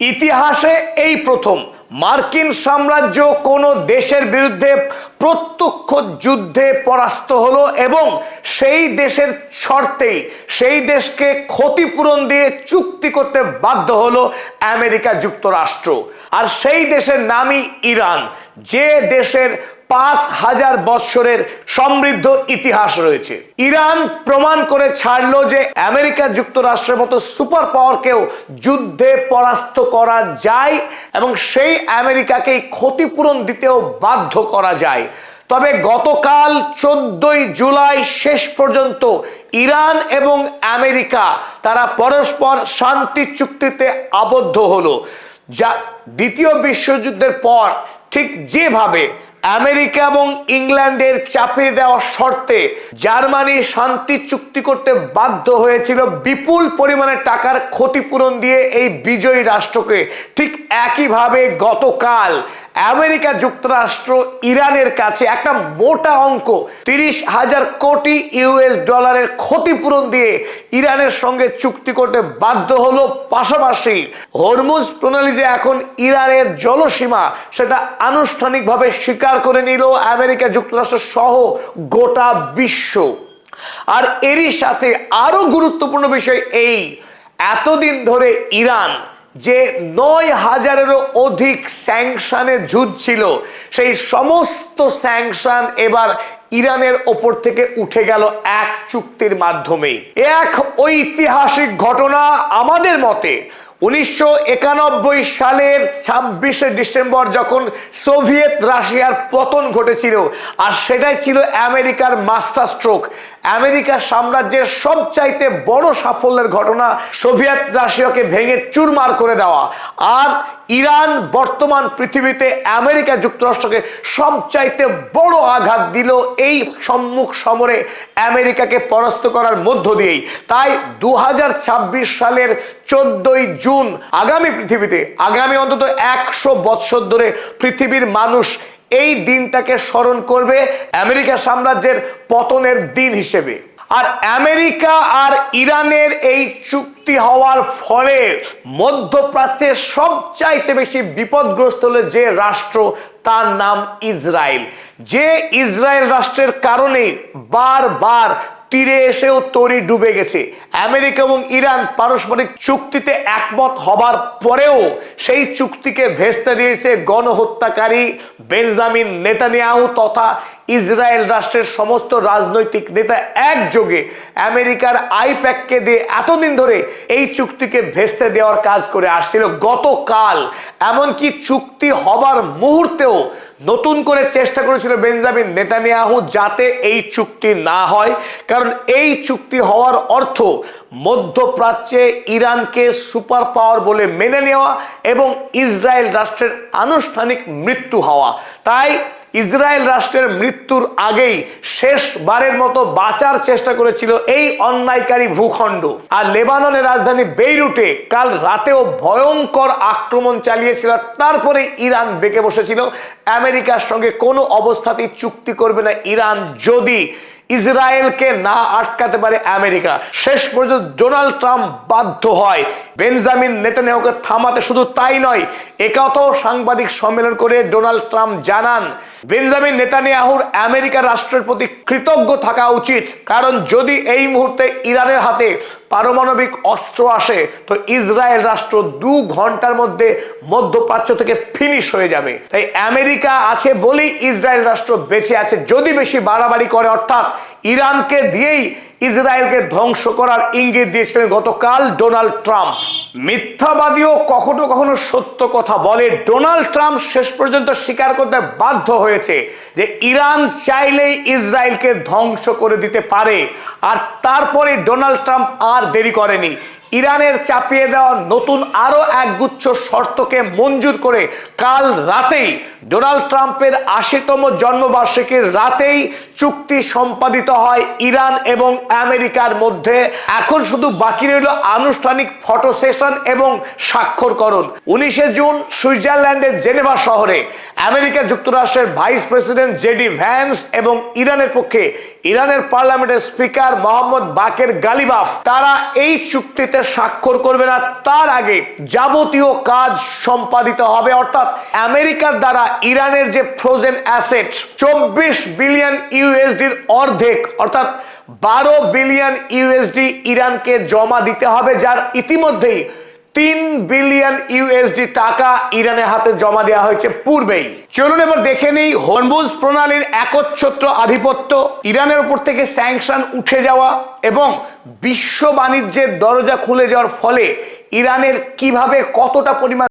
ইতিহাসে এই প্রথম মার্কিন সাম্রাজ্য কোনো দেশের বিরুদ্ধে প্রত্যক্ষ যুদ্ধে পরাস্ত হলো এবং সেই দেশের শর্তেই সেই দেশকে ক্ষতিপূরণ দিয়ে চুক্তি করতে বাধ্য হলো আমেরিকা যুক্তরাষ্ট্র। আর সেই দেশের নামই ইরান, যে দেশের 5000 বৎসরের সমৃদ্ধ ইতিহাস রয়েছে। ইরান প্রমাণ করে ছাড়লো যে আমেরিকা যুক্তরাষ্ট্রের মতো সুপার পাওয়ারকেও যুদ্ধে পরাস্ত করা যায় এবং সেই আমেরিকাকে ক্ষতিপূরণ দিতেও বাধ্য করা যায়। তবে গতকাল 14ই জুলাই শেষ পর্যন্ত ইরান এবং আমেরিকা তারা পরস্পর শান্তি চুক্তিতে আবদ্ধ হলো, যা দ্বিতীয় বিশ্বযুদ্ধের পর ঠিক যেভাবে আমেরিকা এবং ইংল্যান্ডের চাপিয়ে দেওয়া শর্তে জার্মানি শান্তি চুক্তি করতে বাধ্য হয়েছিল বিপুল পরিমাণে টাকার ক্ষতিপূরণ দিয়ে এই বিজয়ী রাষ্ট্রকে, ঠিক একইভাবে গতকাল আমেরিকা যুক্তরাষ্ট্র ইরানের কাছে একটা মোটা অঙ্ক 30,000 কোটি ইউএস ডলারের ক্ষতিপূরণ দিয়ে ইরানের সঙ্গে চুক্তি করতে বাধ্য হলো। পাশাপাশি হরমুজ প্রণালী যে এখন ইরানের জলসীমা, সেটা আনুষ্ঠানিকভাবে স্বীকার করে নিল আমেরিকা যুক্তরাষ্ট্র সহ গোটা বিশ্ব। আর এরই সাথে আরো গুরুত্বপূর্ণ বিষয়, এই এতদিন ধরে ইরান যে 9000-এরও অধিক স্যাংশনে ঝুঁকছিল, সেই সমস্ত স্যাংশন এবার ইরানের ওপর থেকে উঠে গেল এক চুক্তির মাধ্যমেই। এক ঐতিহাসিক ঘটনা আমাদের মতে 1991 সালের 26শে ডিসেম্বর যখন সোভিয়েত রাশিয়ার পতন ঘটেছিল, আর সেটাই ছিল আমেরিকার মাস্টার স্ট্রোক। আমেরিকা সাম্রাজ্যের সবচাইতে বড় সাফল্যের ঘটনা সোভিয়েত রাশিয়াকে ভেঙে চুরমার করে দেওয়া। আর ইরান বর্তমান পৃথিবীতে আমেরিকা যুক্তরাষ্ট্রকে সবচাইতে বড় আঘাত দিল এই সম্মুখ সমরে আমেরিকাকে পরাস্ত করার মধ্য দিয়েই। তাই 2026 সালের 14ই জুন আগামী পৃথিবীতে, আগামী অন্তত 100 বৎসর ধরে পৃথিবীর মানুষ এই দিনটাকে স্মরণ করবে আমেরিকা সাম্রাজ্যের পতনের দিন হিসেবে। আর আমেরিকা আর ইরানের এই চুক্তি হওয়ার ফলে মধ্যপ্রাচ্যের সবচাইতে বেশি বিপদগ্রস্ত হলো যে রাষ্ট্র, তার নাম ইসরায়েল। যে ইসরায়েল রাষ্ট্রের কারণে বারবার তীরে এসেও তরি ডুবে গেছে। আমেরিকা এবং ইরান পারস্পরিক চুক্তিতে একমত হবার পরেও সেই চুক্তিকে ভেস্তে দিয়েছে গণহত্যাকারী বেঞ্জামিন নেতানিয়াহু তথা ইসরায়েল রাষ্ট্রের সমস্ত রাজনৈতিক নেতা একযোগে আমেরিকার আইপ্যাককে দিয়ে এতদিন ধরে এই চুক্তিকে ভেস্তে দেওয়ার কাজ করে আসছিল। গতকাল এমনকি চুক্তি হবার মুহূর্তেও নতুন করে চেষ্টা করেছিল বেঞ্জামিন নেতানিয়াহু যাতে এই চুক্তি না হয়, কারণ এই চুক্তি হওয়ার অর্থ মধ্যপ্রাচ্যে ইরানকে সুপার পাওয়ার বলে মেনে নেওয়া এবং ইসরায়েল রাষ্ট্রের আনুষ্ঠানিক মৃত্যু হওয়া। তাই ইসরায়েল রাষ্ট্রের মৃত্যুর আগেই শেষবারের মতো বাঁচার চেষ্টা করেছিল এই অন্যায়কারী ভূখণ্ড। আর লেবাননের রাজধানী বেইরুটে কাল রাতেও ভয়ঙ্কর আক্রমণ চালিয়েছিল। তারপরে ইরান বেঁকে বসেছিল আমেরিকার সঙ্গে কোনো অবস্থাতেই চুক্তি করবে না ইরান যদি ইসরায়েলকে না আটকাতে পারে আমেরিকা। শেষ পর্যন্ত ডোনাল্ড ট্রাম্প বাধ্য হয় বেঞ্জামিন নেতানিয়াহুকে থামাতে। শুধু তাই নয়, একথাও সাংবাদিক সম্মেলন করে ডোনাল্ড ট্রাম্প জানান বেঞ্জামিন নেতানিয়াহুর আমেরিকা রাষ্ট্রের প্রতি কৃতজ্ঞ থাকা উচিত, কারণ যদি এই মুহূর্তে ইরানের হাতে পারমাণবিক অস্ত্র আসে তো ইসরায়েল রাষ্ট্র 2 ঘন্টার মধ্যে মধ্যপ্রাচ্য থেকে ফিনিশ হয়ে যাবে। তাই আমেরিকা আছে বলেই ইসরায়েল রাষ্ট্র বেঁচে আছে। যদি বেশি বাড়াবাড়ি করে, অর্থাৎ ইরানকে দিয়েই ইসরায়েলকে ধ্বংস করার ইঙ্গিত দিয়েছিলেন গতকাল ডোনাল্ড ট্রাম্প। মিথ্যাবাদীও কখনো কখনো সত্য কথা বলে। ডোনাল্ড ট্রাম্প শেষ পর্যন্ত স্বীকার করতে বাধ্য হয়েছে যে ইরান চাইলেই ইসরায়েলকে ধ্বংস করে দিতে পারে। আর তারপরে ডোনাল্ড ট্রাম্প আর দেরি করেনি, ইরানের চাপিয়ে দেওয়া নতুন আরো একগুচ্ছ শর্তকে মঞ্জুর করে কাল রাতেই ডোনাল্ড ট্রাম্পের 80তম জন্মবার্ষিকীর রাতেই চুক্তি সম্পাদিত হয় ইরান এবং আমেরিকার মধ্যে। এখন শুধু বাকি রইল আনুষ্ঠানিক ফটো সেশন রেটিফিকেশন এবং স্বাক্ষরকরণ। 19 জুন সুইজারল্যান্ডের জেনেভা শহরে আমেরিকা যুক্তরাষ্ট্রের ভাইস প্রেসিডেন্ট জেডি ভ্যান্স এবং ইরানের পক্ষে ইরানের পার্লামেন্টের স্পিকার মোহাম্মদ বাকের গালিবাফ তারা এই চুক্তিতে স্বাক্ষর করবে না। তার আগে যাবতীয় কাজ সম্পাদিত হবে, অর্থাৎ আমেরিকার দ্বারা ইরানের যে ফ্রোজেন অ্যাসেট 24 বিলিয়ন ইউএসডির অর্ধেক অর্থাৎ 12 বিলিয়ন ইউএসডি ইরানকে জমা দিতে হবে, যার ইতিমধ্যেই 3 বিলিয়ন ইউএসডি টাকা ইরানের হাতে জমা দেওয়া হয়েছে পূর্বেই। চলুন এবার দেখে নেই হরমুজ প্রণালীর একচ্ছত্র আধিপত্য, ইরানের উপর থেকে স্যাংশন উঠে যাওয়া এবং বিশ্ব বাণিজ্যের দরজা খুলে যাওয়ার ফলে ইরানের কিভাবে কতটা পরিমাণ